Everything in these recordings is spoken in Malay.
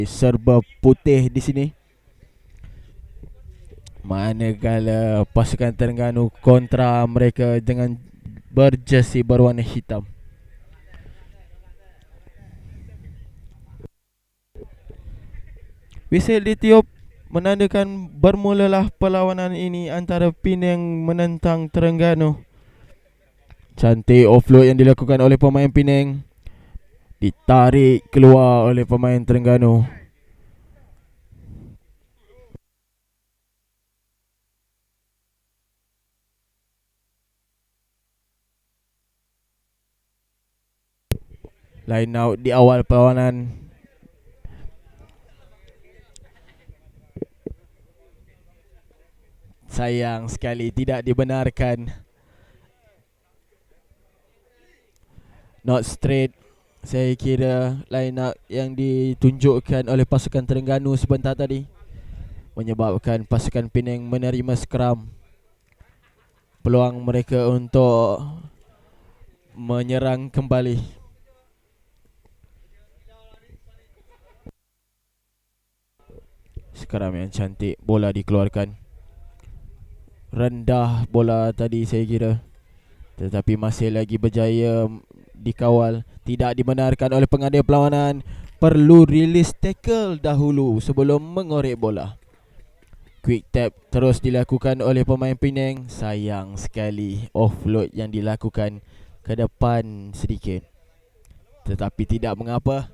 serba putih di sini. Manakala pasukan Terengganu kontra mereka dengan berjersey berwarna hitam. Whistle ditiup menandakan bermulalah perlawanan ini antara Penang menentang Terengganu. Cantik offload yang dilakukan oleh pemain Penang, ditarik keluar oleh pemain Terengganu. Line out di awal perlawanan. Sayang sekali tidak dibenarkan. Not straight. Saya kira line up yang ditunjukkan oleh pasukan Terengganu sebentar tadi menyebabkan pasukan Penang menerima scrum. Peluang mereka untuk menyerang kembali. Scrum yang cantik, bola dikeluarkan. Rendah bola tadi saya kira, tetapi masih lagi berjaya dikawal. Tidak dibenarkan oleh pengadil perlawanan. Perlu release tackle dahulu sebelum mengorek bola. Quick tap terus dilakukan oleh pemain Penang. Sayang sekali offload yang dilakukan ke depan sedikit, tetapi tidak mengapa.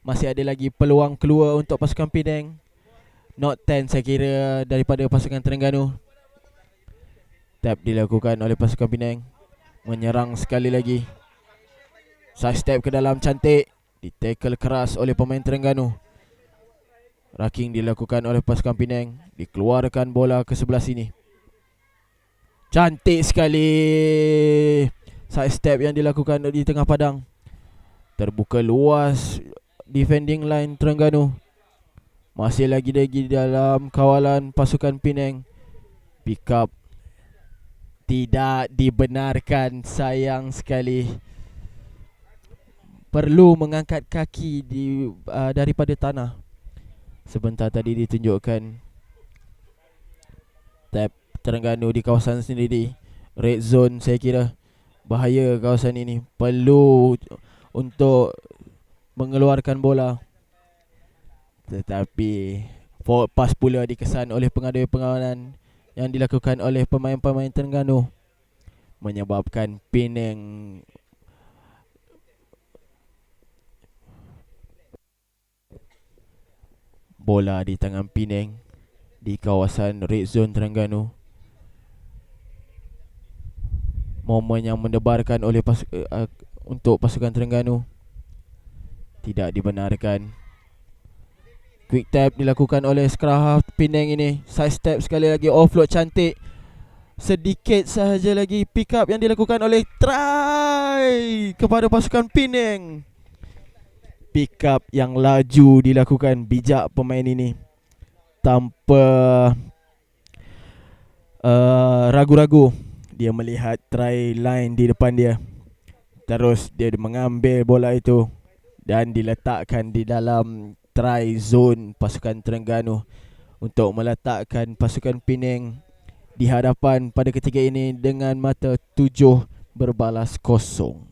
Masih ada lagi peluang keluar untuk pasukan Penang. Not 10 saya kira daripada pasukan Terengganu. Tap dilakukan oleh pasukan Penang. Menyerang sekali lagi. Side step ke dalam cantik. Ditackle keras oleh pemain Terengganu. Racking dilakukan oleh pasukan Penang. Dikeluarkan bola ke sebelah sini. Cantik sekali side step yang dilakukan di tengah padang. Terbuka luas defending line Terengganu. Masih lagi dalam kawalan pasukan Penang. Pick up tidak dibenarkan, sayang sekali. Perlu mengangkat kaki daripada tanah. Sebentar tadi ditunjukkan tap Terengganu di kawasan sendiri. Red zone saya kira. Bahaya kawasan ini. Perlu untuk mengeluarkan bola. Tetapi forward pass pula dikesan oleh pengadil perlawanan yang dilakukan oleh pemain-pemain Terengganu, menyebabkan Penang bola di tangan Penang di kawasan red zone Terengganu. Momen yang mendebarkan oleh untuk pasukan Terengganu tidak dibenarkan. Quick tap dilakukan oleh scrum half Penang ini. Side step sekali lagi, offload cantik. Sedikit sahaja lagi pick up yang dilakukan oleh try kepada pasukan Penang. Pick up yang laju dilakukan, bijak pemain ini tanpa ragu-ragu. Dia melihat try line di depan dia. Terus dia mengambil bola itu dan diletakkan di dalam try zone pasukan Terengganu untuk meletakkan pasukan Penang di hadapan pada ketika ini dengan mata 7 berbalas kosong.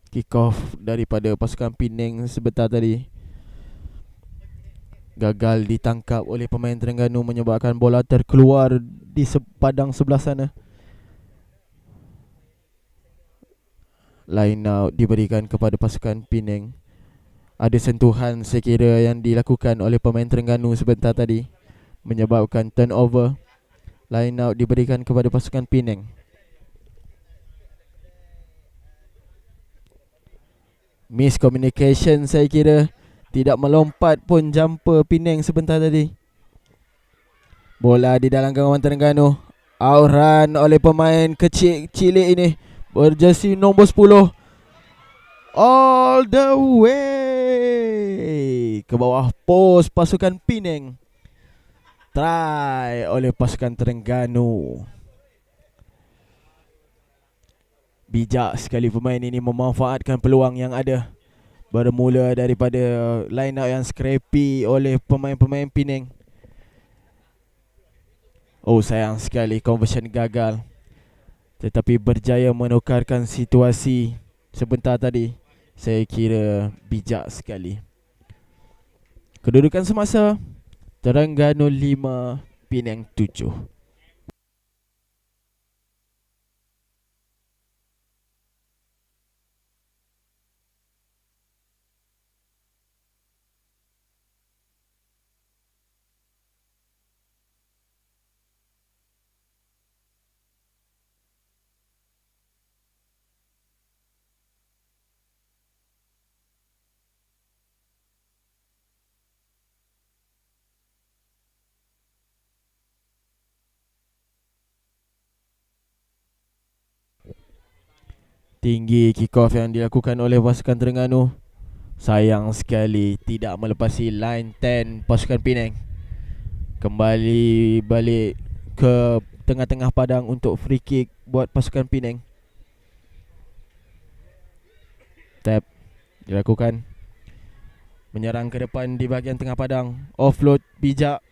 Kick off daripada pasukan Penang sebentar tadi gagal ditangkap oleh pemain Terengganu, menyebabkan bola terkeluar di padang sebelah sana. Line out diberikan kepada pasukan Penang. Ada sentuhan saya kira yang dilakukan oleh pemain Terengganu sebentar tadi, menyebabkan turnover. Line out diberikan kepada pasukan Penang. Miscommunication saya kira. Tidak melompat pun jumper Penang sebentar tadi. Bola di dalam gawang Terengganu. Outrun oleh pemain kecil-cilik ini, berjersey nombor 10. All the way ke bawah pos pasukan Penang. Try oleh pasukan Terengganu. Bijak sekali pemain ini memanfaatkan peluang yang ada. Bermula daripada line out yang scrappy oleh pemain-pemain Penang. Oh, sayang sekali conversion gagal. Tetapi berjaya menukarkan situasi sebentar tadi. Saya kira bijak sekali. Kedudukan semasa Terengganu 5, Penang 7. Tinggi kick-off yang dilakukan oleh pasukan Terengganu. Sayang sekali tidak melepasi line 10 pasukan Penang. Kembali balik ke tengah-tengah padang untuk free kick buat pasukan Penang. Tap dilakukan. Menyerang ke depan di bahagian tengah padang. Offload bijak.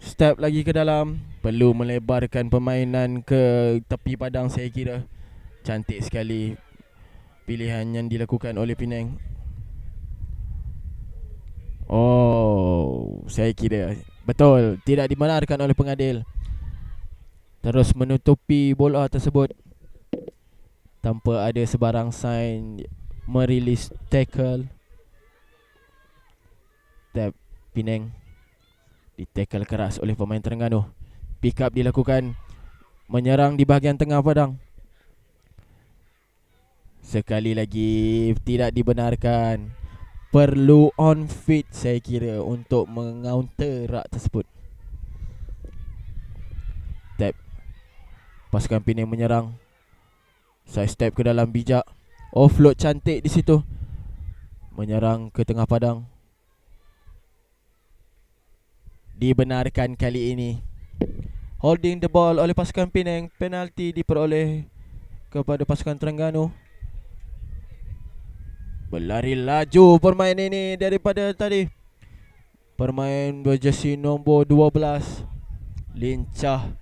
Step lagi ke dalam. Perlu melebarkan permainan ke tepi padang saya kira. Cantik sekali pilihan yang dilakukan oleh Penang. Oh, saya kira betul, tidak dibenarkan oleh pengadil. Terus menutupi bola tersebut tanpa ada sebarang sign merilis tackle. Tap Penang ditackle keras oleh pemain Terengganu. Pick up dilakukan. Menyerang di bahagian tengah padang. Sekali lagi tidak dibenarkan. Perlu on feet saya kira untuk mengaunter rak tersebut. Tap. Pasukan Penang menyerang. Side step ke dalam bijak. Offload cantik di situ. Menyerang ke tengah padang. Dibenarkan kali ini. Holding the ball oleh pasukan Penang. Penalti diperoleh kepada pasukan Terengganu. Berlari laju permain ini daripada tadi. Permain berjersey nombor 12. Lincah.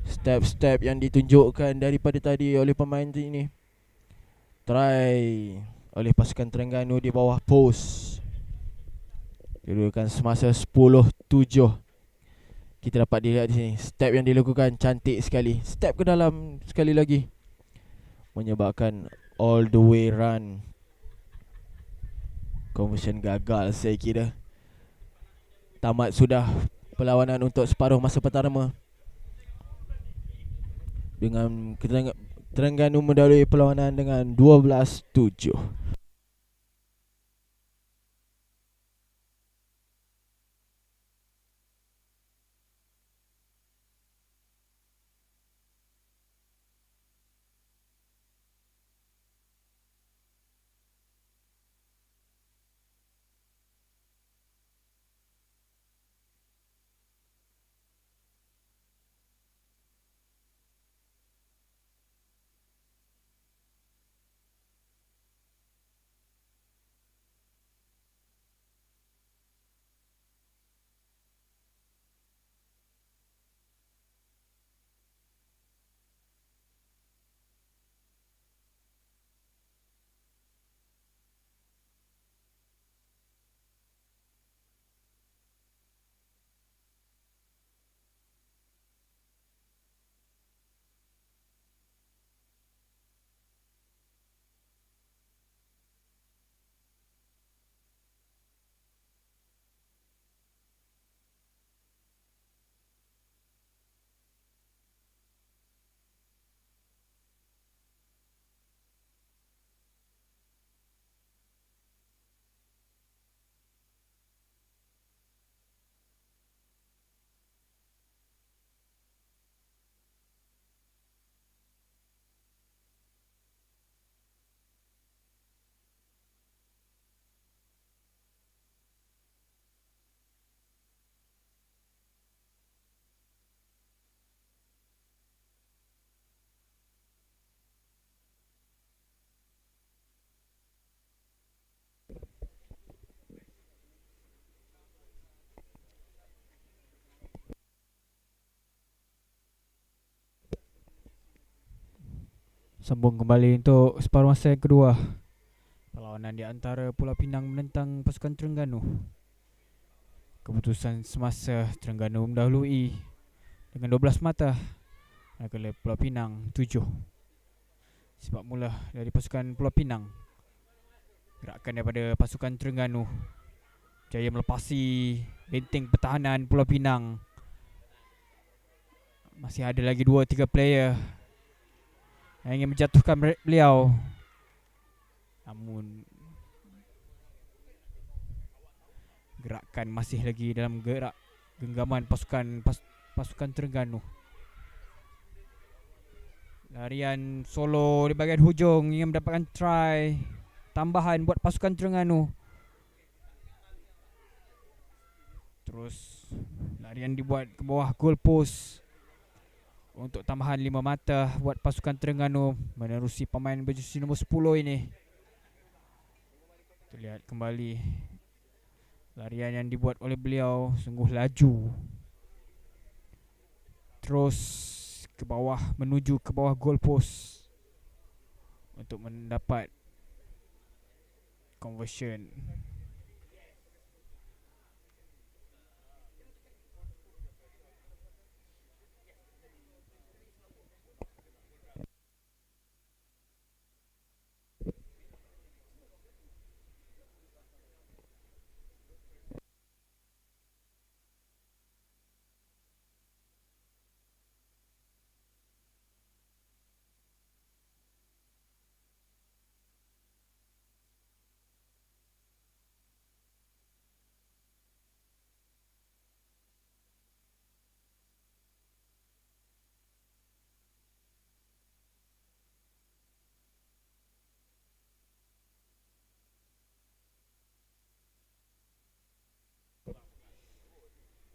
Step-step yang ditunjukkan daripada tadi oleh pemain ini. Try oleh pasukan Terengganu di bawah post. Kedudukan semasa 10-7. Kita dapat dilihat di sini. Step yang dilakukan cantik sekali. Step ke dalam sekali lagi. Menyebabkan all the way run. Conversion gagal saya kira. Tamat sudah perlawanan untuk separuh masa pertama. Dengan Terengganu mendahului perlawanan dengan 12-7. Sambung kembali untuk separuh masa yang kedua. Perlawanan di antara Pulau Pinang menentang pasukan Terengganu. Keputusan semasa Terengganu mendahului dengan 12 mata, manakala Pulau Pinang 7. Sebab mula dari pasukan Pulau Pinang. Gerakan daripada pasukan Terengganu jaya melepasi benteng pertahanan Pulau Pinang. Masih ada lagi 2-3 player yang ingin menjatuhkan beliau. Namun gerakan masih lagi dalam gerak genggaman pasukan Terengganu. Larian solo di bahagian hujung ingin mendapatkan try tambahan buat pasukan Terengganu. Terus larian dibuat ke bawah goal post untuk tambahan 5 mata buat pasukan Terengganu menerusi pemain berjersey nombor 10 ini. Kita lihat kembali larian yang dibuat oleh beliau sungguh laju. Terus ke bawah, menuju ke bawah goal post untuk mendapat conversion.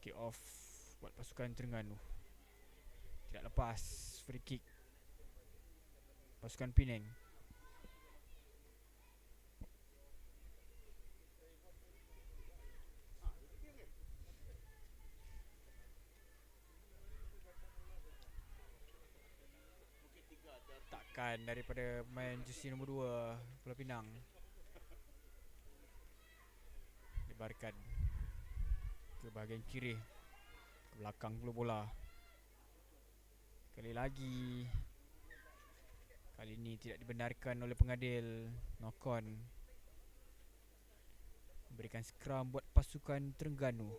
Kick off buat pasukan Terengganu. Tidak lepas, free kick pasukan Penang. Takkan daripada pemain jersey nombor 2 Pulau Pinang. Lebarkan ke bahagian kiri, ke belakang pula bola. Kali lagi, kali ini tidak dibenarkan oleh pengadil. Knock on. Berikan scrum buat pasukan Terengganu.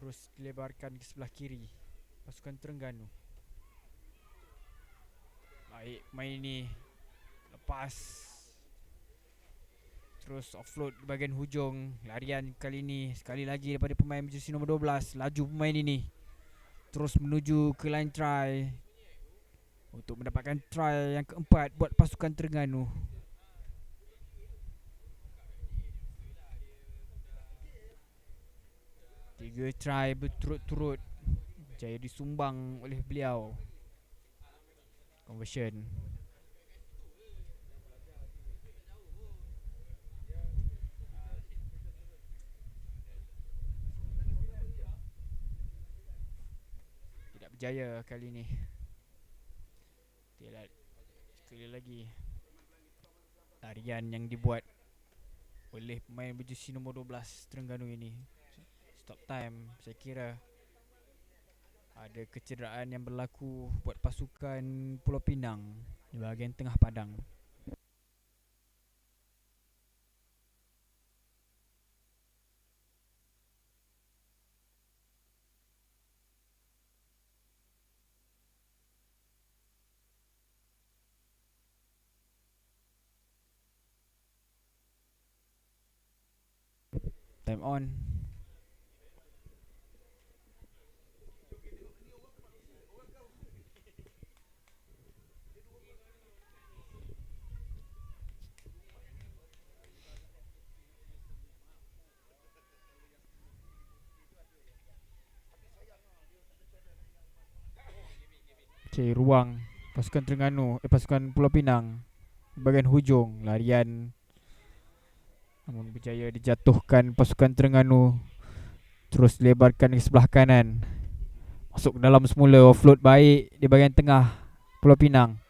Terus dilebarkan ke sebelah kiri pasukan Terengganu. Baik, main ini lepas. Terus offload di bahagian hujung. Larian kali ini sekali lagi daripada pemain jersey nombor 12. Laju pemain ini terus menuju ke line try untuk mendapatkan try yang keempat buat pasukan Terengganu. Tiga try berturut-turut jaya disumbang oleh beliau. Conversion. Tidak berjaya kali ini. Tidak. Sekali lagi larian yang dibuat oleh pemain berjersey nombor 12 Terengganu ini. Stop time. Saya kira ada kecederaan yang berlaku buat pasukan Pulau Pinang di bahagian tengah padang. Time on. Cari ruang pasukan Terengganu, pasukan Pulau Pinang bahagian hujung larian, namun berjaya dijatuhkan pasukan Terengganu. Terus lebarkan ke sebelah kanan, masuk ke dalam semula, offload baik di bahagian tengah Pulau Pinang,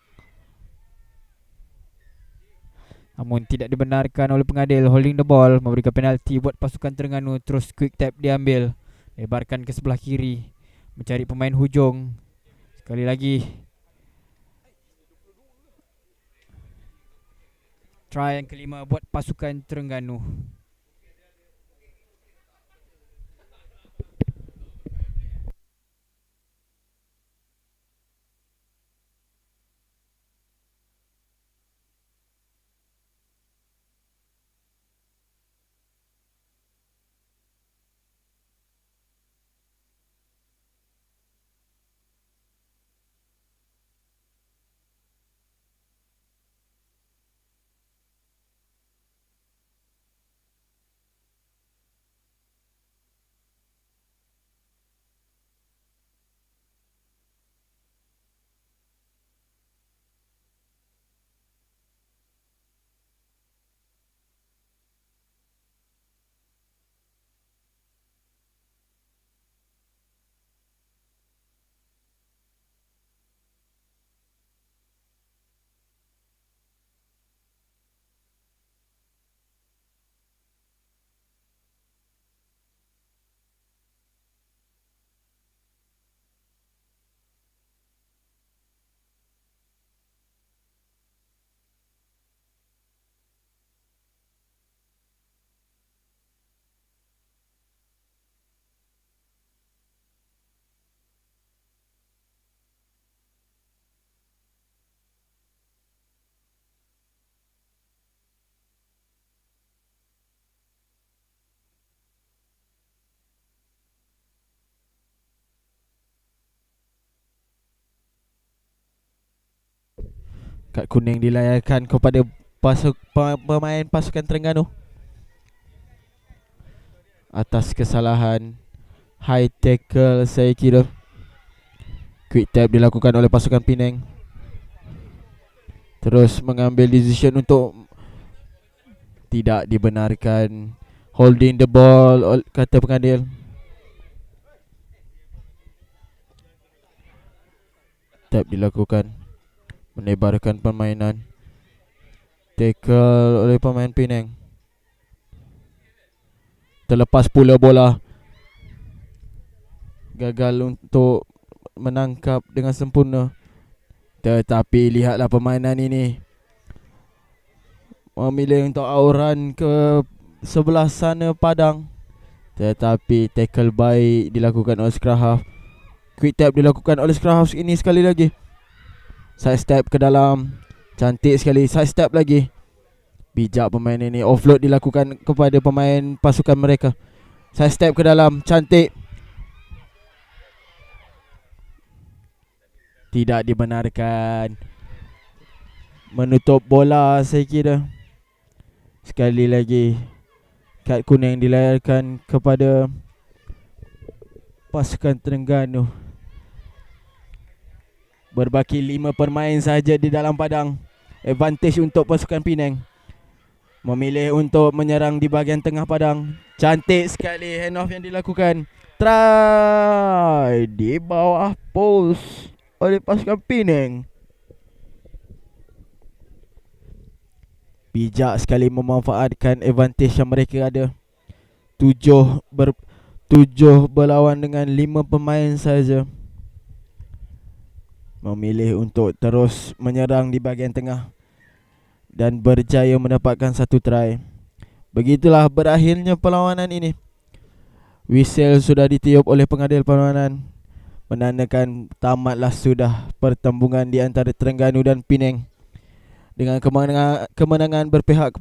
namun tidak dibenarkan oleh pengadil. Holding the ball, memberikan penalti buat pasukan Terengganu. Terus quick tap diambil, lebarkan ke sebelah kiri, mencari pemain hujung. Sekali lagi try yang kelima buat pasukan Terengganu. Kad kuning dilayarkan kepada pemain pasukan Terengganu atas kesalahan high tackle saya kira. Quick tap dilakukan oleh pasukan Penang, terus mengambil decision untuk tidak dibenarkan. Holding the ball kata pengadil. Tap dilakukan, melebarkan permainan. Tackle oleh pemain Penang. Terlepas pula bola. Gagal untuk menangkap dengan sempurna. Tetapi lihatlah permainan ini, memilih untuk auran ke sebelah sana padang, tetapi tackle baik dilakukan oleh scrum half. Quick tap dilakukan oleh scrum half ini sekali lagi. Side step ke dalam, cantik sekali. Side step lagi, bijak pemain ini. Offload dilakukan kepada pemain pasukan mereka. Side step ke dalam, cantik. Tidak dibenarkan. Menutup bola saya kira. Sekali lagi kad kuning dilayarkan kepada pasukan Terengganu. Berbaki 5 pemain saja di dalam padang. Advantage untuk pasukan Penang. Memilih untuk menyerang di bahagian tengah padang. Cantik sekali hand off yang dilakukan. Try di bawah post oleh pasukan Penang. Bijak sekali memanfaatkan advantage yang mereka ada. 7 berlawan dengan 5 pemain saja. Memilih untuk terus menyerang di bahagian tengah dan berjaya mendapatkan satu try. Begitulah berakhirnya perlawanan ini. Whistle sudah ditiup oleh pengadil perlawanan, menandakan tamatlah sudah pertembungan di antara Terengganu dan Penang dengan kemenangan berpihak kepada